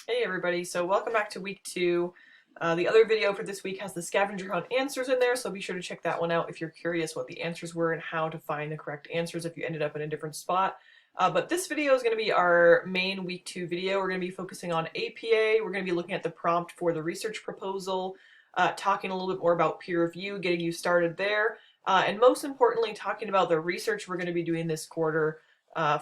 Hey everybody, so welcome back to week 2. The other video for this week has the scavenger hunt answers in there, so be sure to check that one out if you're curious what the answers were and how to find the correct answers if you ended up in a different spot. But this video is going to be our main week 2 video. We're going to be focusing on APA, we're going to be looking at the prompt for the research proposal, talking a little bit more about peer review, getting you started there, and most importantly talking about the research we're going to be doing this quarter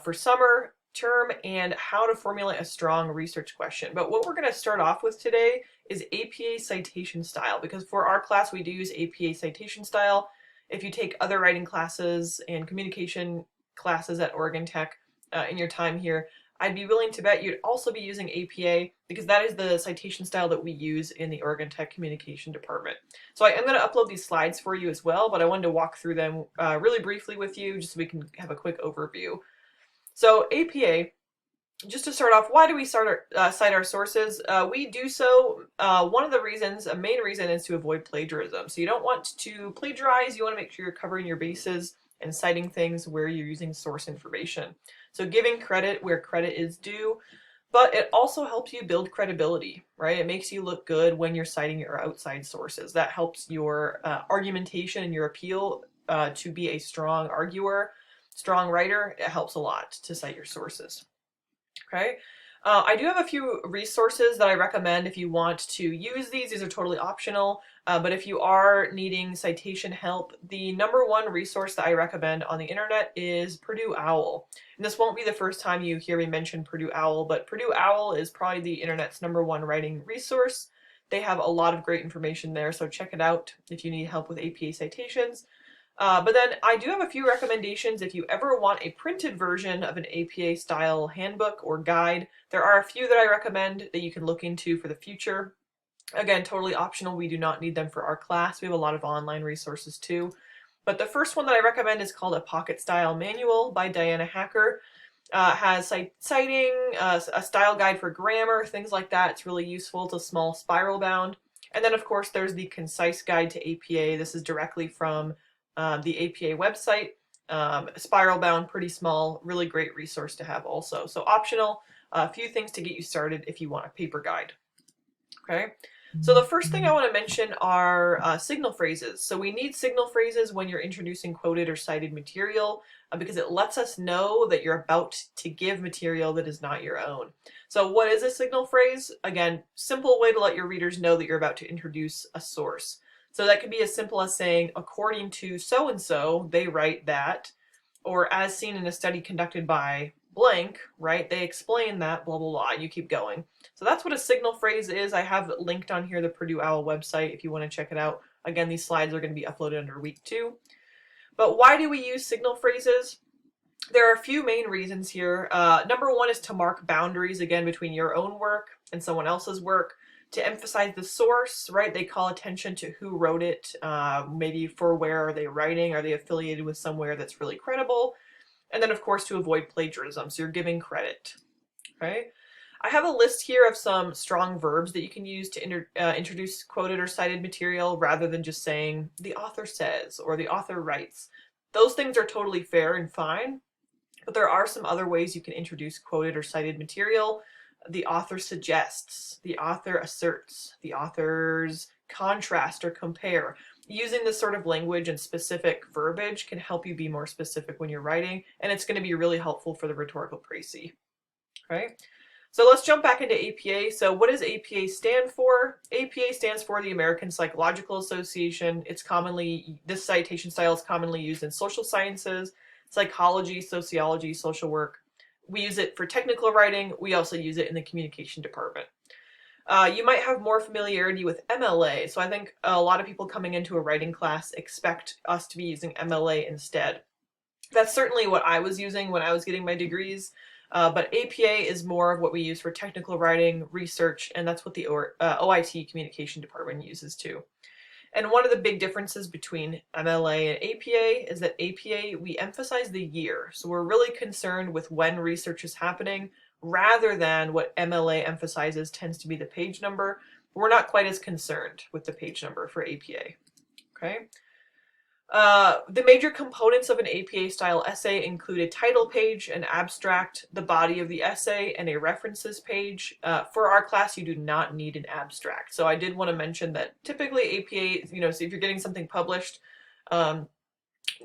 for summer term and how to formulate a strong research question. But what we're going to start off with today is APA citation style, because for our class we do use APA citation style. If you take other writing classes and communication classes at Oregon Tech in your time here, I'd be willing to bet you'd also be using APA because that is the citation style that we use in the Oregon Tech communication department. So I am going to upload these slides for you as well, but I wanted to walk through them really briefly with you just so we can have a quick overview. So APA, just to start off, why do we cite our sources? We do so, one of the reasons, a main reason, is to avoid plagiarism. So you don't want to plagiarize, you want to make sure you're covering your bases and citing things where you're using source information. So giving credit where credit is due, but it also helps you build credibility, right? It makes you look good when you're citing your outside sources. That helps your argumentation and your appeal to be a strong arguer, strong writer. It helps a lot to cite your sources. Okay. I do have a few resources that I recommend if you want to use these. These are totally optional, but if you are needing citation help, the #1 resource that I recommend on the internet is Purdue OWL. And this won't be the first time you hear me mention Purdue OWL, but Purdue OWL is probably the internet's #1 writing resource. They have a lot of great information there, so check it out if you need help with APA citations. But then I do have a few recommendations if you ever want a printed version of an APA style handbook or guide. There are a few that I recommend that you can look into for the future. Again, totally optional. We do not need them for our class. We have a lot of online resources too. But the first one that I recommend is called A Pocket Style Manual by Diana Hacker. Has citing, a style guide for grammar, things like that. It's really useful. It's a small spiral bound. And then of course there's the Concise Guide to APA. This is directly from the APA website. Spiral bound, pretty small, really great resource to have also. So optional, a few things to get you started if you want a paper guide. Okay, so the first thing I want to mention are signal phrases. So we need signal phrases when you're introducing quoted or cited material because it lets us know that you're about to give material that is not your own. So what is a signal phrase? Again, simple way to let your readers know that you're about to introduce a source. So that could be as simple as saying, according to so-and-so, they write that, or as seen in a study conducted by blank, right, they explain that, blah, blah, blah, you keep going. So that's what a signal phrase is. I have linked on here the Purdue OWL website if you want to check it out. Again, these slides are going to be uploaded under week 2. But why do we use signal phrases? There are a few main reasons here. #1 is to mark boundaries, again, between your own work and someone else's work. To emphasize the source, right? They call attention to who wrote it, maybe for where are they writing, are they affiliated with somewhere that's really credible, and then of course to avoid plagiarism, so you're giving credit, okay? I have a list here of some strong verbs that you can use to introduce quoted or cited material rather than just saying the author says or the author writes. Those things are totally fair and fine, but there are some other ways you can introduce quoted or cited material. The author suggests, the author asserts, the author's contrast or compare. Using this sort of language and specific verbiage can help you be more specific when you're writing, and it's going to be really helpful for the rhetorical précis. Okay, so let's jump back into APA. So what does APA stand for? APA stands for the American Psychological Association. This citation style is commonly used in social sciences, psychology, sociology, social work. We use it for technical writing. We also use it in the communication department. You might have more familiarity with MLA. So I think a lot of people coming into a writing class expect us to be using MLA instead. That's certainly what I was using when I was getting my degrees. But APA is more of what we use for technical writing, research, and that's what the OIT communication department uses too. And one of the big differences between MLA and APA is that APA, we emphasize the year. So we're really concerned with when research is happening rather than what MLA emphasizes tends to be the page number. We're not quite as concerned with the page number for APA. Okay. The major components of an APA-style essay include a title page, an abstract, the body of the essay, and a references page. For our class, you do not need an abstract. So I did want to mention that typically APA, so if you're getting something published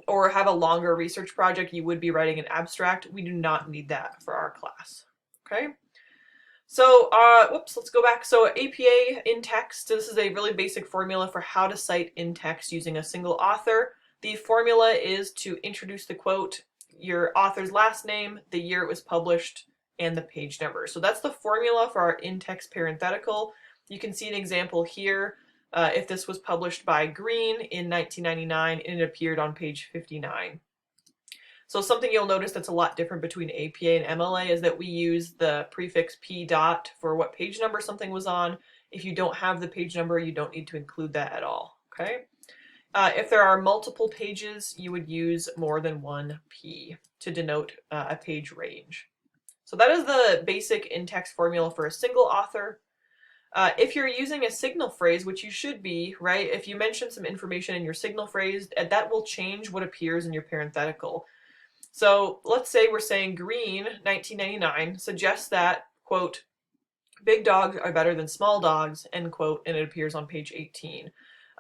or have a longer research project, you would be writing an abstract. We do not need that for our class. Okay. So, let's go back. So APA in text, this is a really basic formula for how to cite in text using a single author. The formula is to introduce the quote, your author's last name, the year it was published, and the page number. So that's the formula for our in-text parenthetical. You can see an example here. If this was published by Green in 1999, and it appeared on page 59. So something you'll notice that's a lot different between APA and MLA is that we use the prefix P dot for what page number something was on. If you don't have the page number, you don't need to include that at all, okay? If there are multiple pages, you would use more than one P to denote a page range. So that is the basic in-text formula for a single author. If you're using a signal phrase, which you should be, right? If you mention some information in your signal phrase, that will change what appears in your parenthetical. So let's say we're saying Green, 1999, suggests that, quote, big dogs are better than small dogs, end quote, and it appears on page 18.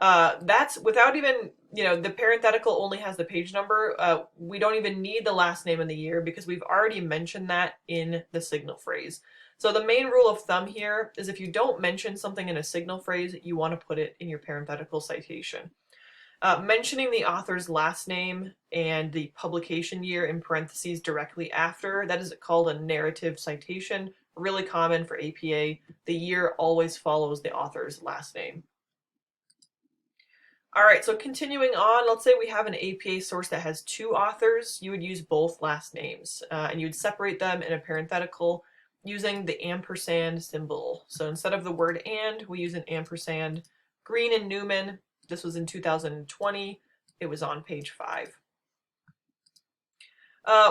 That's without even, the parenthetical only has the page number. We don't even need the last name and the year because we've already mentioned that in the signal phrase. So the main rule of thumb here is if you don't mention something in a signal phrase, you want to put it in your parenthetical citation. Mentioning the author's last name and the publication year in parentheses directly after, that is called a narrative citation. Really common for APA. The year always follows the author's last name. All right, so continuing on, let's say we have an APA source that has two authors. You would use both last names, and you would separate them in a parenthetical using the ampersand symbol. So instead of the word and, we use an ampersand. Green and Newman, this was in 2020. It was on page 5.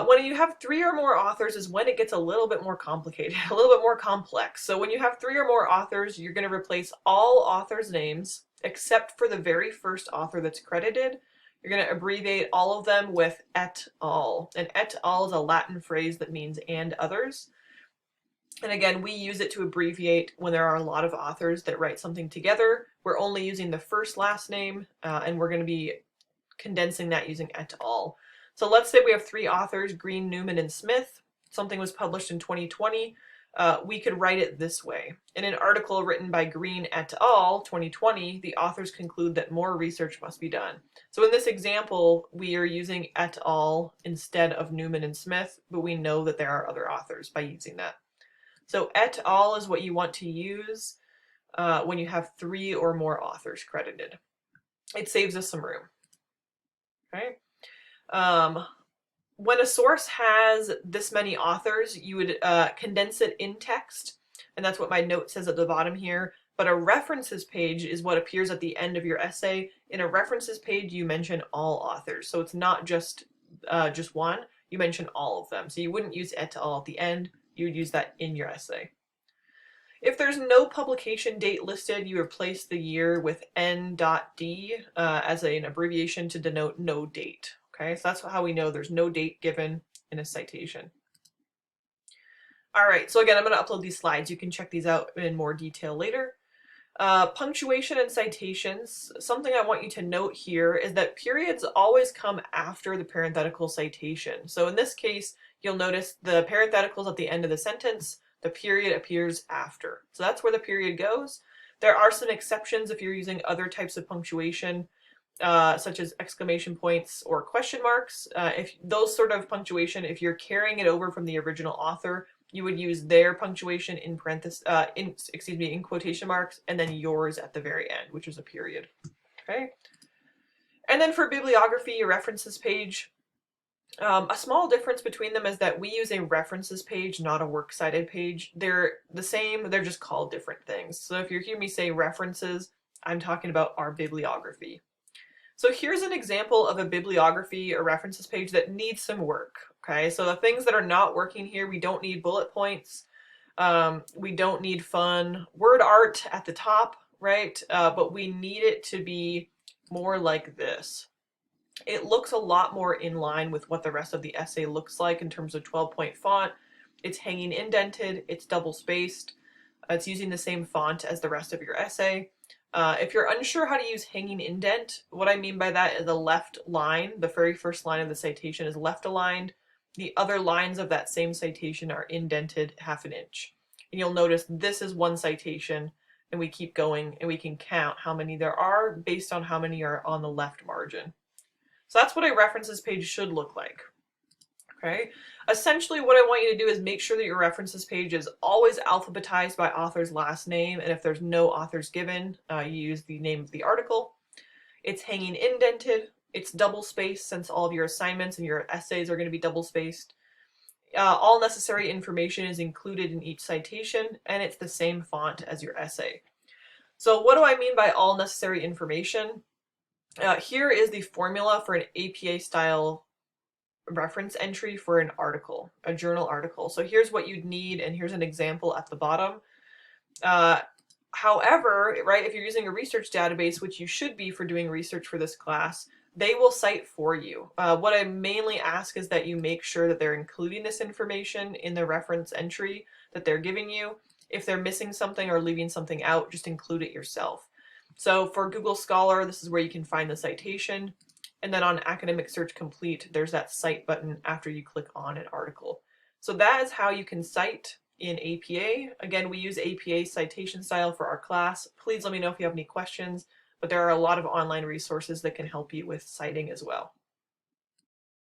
When you have 3 or more authors is when it gets a little bit more complicated, a little bit more complex. So when you have 3 or more authors, you're going to replace all authors' names except for the very first author that's credited. You're going to abbreviate all of them with et al. And et al is a Latin phrase that means and others. And again, we use it to abbreviate when there are a lot of authors that write something together. We're only using the first last name, and we're going to be condensing that using et al. So let's say we have 3 authors, Green, Newman, and Smith. Something was published in 2020. We could write it this way. In an article written by Green et al. 2020, the authors conclude that more research must be done. So in this example, we are using et al. Instead of Newman and Smith, but we know that there are other authors by using that. So et al. Is what you want to use when you have 3 or more authors credited. It saves us some room. Okay. When a source has this many authors, you would condense it in text, and that's what my note says at the bottom here. But a references page is what appears at the end of your essay. In a references page, you mention all authors, so it's not just one. You mention all of them. So you wouldn't use et al. At the end. You would use that in your essay. If there's no publication date listed, you replace the year with N.D as an abbreviation to denote no date. Okay, so that's how we know there's no date given in a citation. All right, so again, I'm going to upload these slides. You can check these out in more detail later. Punctuation and citations. Something I want you to note here is that periods always come after the parenthetical citation. So in this case, you'll notice the parentheticals at the end of the sentence, the period appears after. So that's where the period goes. There are some exceptions if you're using other types of punctuation, such as exclamation points or question marks. If those sort of punctuation, if you're carrying it over from the original author, you would use their punctuation in parentheses, in quotation marks, and then yours at the very end, which is a period. Okay. And then for bibliography, your references page. A small difference between them is that we use a references page, not a works cited page. They're the same, they're just called different things. So if you hear me say references, I'm talking about our bibliography. So here's an example of a bibliography or references page that needs some work. Okay, so the things that are not working here, we don't need bullet points. We don't need fun word art at the top, right? But we need it to be more like this. It looks a lot more in line with what the rest of the essay looks like in terms of 12-point font. It's hanging indented, it's double spaced, it's using the same font as the rest of your essay. If you're unsure how to use hanging indent, what I mean by that is the left line, the very first line of the citation is left aligned. The other lines of that same citation are indented 1/2 inch. And you'll notice this is one citation, and we keep going and we can count how many there are based on how many are on the left margin. So that's what a references page should look like. Okay. Essentially what I want you to do is make sure that your references page is always alphabetized by author's last name, and if there's no authors given, you use the name of the article. It's hanging indented, it's double spaced since all of your assignments and your essays are going to be double spaced. All necessary information is included in each citation, and it's the same font as your essay. So what do I mean by all necessary information? Here is the formula for an APA style reference entry for an article, a journal article. So here's what you'd need, and here's an example at the bottom. However, right, if you're using a research database, which you should be for doing research for this class, they will cite for you. What I mainly ask is that you make sure that they're including this information in the reference entry that they're giving you. If they're missing something or leaving something out, just include it yourself. So for Google Scholar, this is where you can find the citation. And then on Academic Search Complete, there's that cite button after you click on an article. So that is how you can cite in APA. Again, we use APA citation style for our class. Please let me know if you have any questions, but there are a lot of online resources that can help you with citing as well.